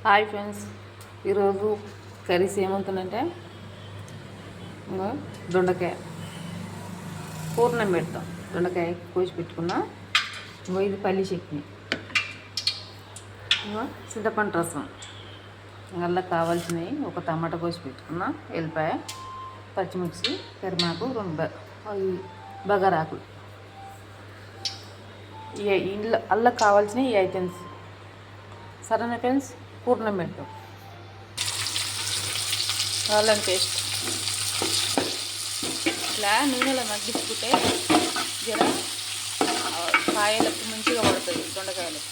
Hi friends, ఈరోజు curries ఏమవుతుందంటే ఇంకా దొండకాయ పూర్ణం పెడతాం. దొండకాయ కోసి పెట్టుకున్నా. ఇది పల్లి చట్నీ, చింతపండు రసం, అలా కావాల్సినవి ఒక టమాటా కోసి పెట్టుకున్నా, ఎల్లిపాయ, పచ్చిమిర్చి, కరిమాకు, 2 బగారాకులు. ఇంట్లో అల్లా కావాల్సిన ఈ ఐటమ్స్. సరేనా ఫ్రెండ్స్, పూర్ణం పెడతాం. అల్లం పేస్ట్ ఇట్లా నూనెలో మగ్గించుకుంటే జర కాయలకు మంచిగా పడుతుంది, దొండకాయలకు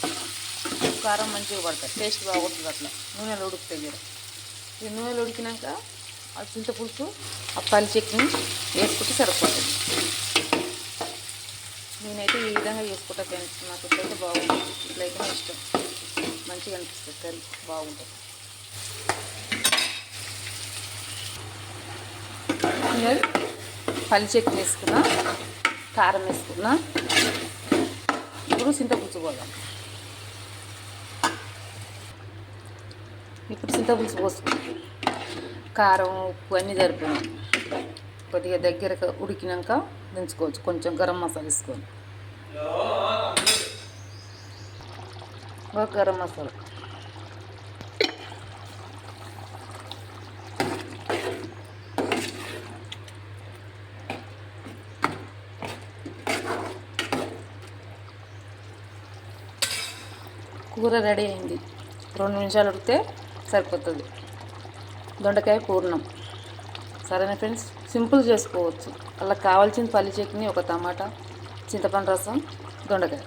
కారం మంచిగా పడుతుంది, టేస్ట్ బాగుంటుంది. అట్లా నూనెలో ఉడుకుతాయి జర. ఈ నూనెలో ఉడికినాక ఆ చింతపులుసు, ఆ పల్లి చట్నీ వేసుకుంటే సరిపోతుంది. నేనైతే ఈ విధంగా చేసుకుంటా ఫ్రెండ్స్. నాకు ఇట్లయితే బాగుంటుంది, ఇట్లయితే ఇష్టం, మంచిగా అనిపిస్తుంది, కర్రీ బాగుంటుంది. పల్లి చట్నీ వేసుకున్నా, కారం వేసుకున్నా. ఇప్పుడు చింతపులుసు పోదాం. ఇప్పుడు చింతపులుసు పోసుకుంటాం. కారం, ఉప్పు అన్నీ సరిపోయినాయి. కొద్దిగా దగ్గరకు ఉడికినాక దించుకోవచ్చు. కొంచెం గరం మసాలా వేసుకొని, గరం మసాలా, కూర రెడీ అయింది. 2 నిమిషాలు ఉడికితే సరిపోతుంది. దొండకాయ పూర్ణం. సరేనా ఫ్రెండ్స్, సింపుల్ చేసుకోవచ్చు. అలా కావాల్సిన పల్లి చట్నీ, ఒక టమాటా, చింతపండు రసం, దొండకాయ,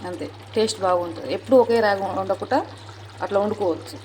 అంతే. టేస్ట్ బాగుంటుంది. ఎప్పుడు ఒకే రాగం వండకుండా అట్లా వండుకోవచ్చు.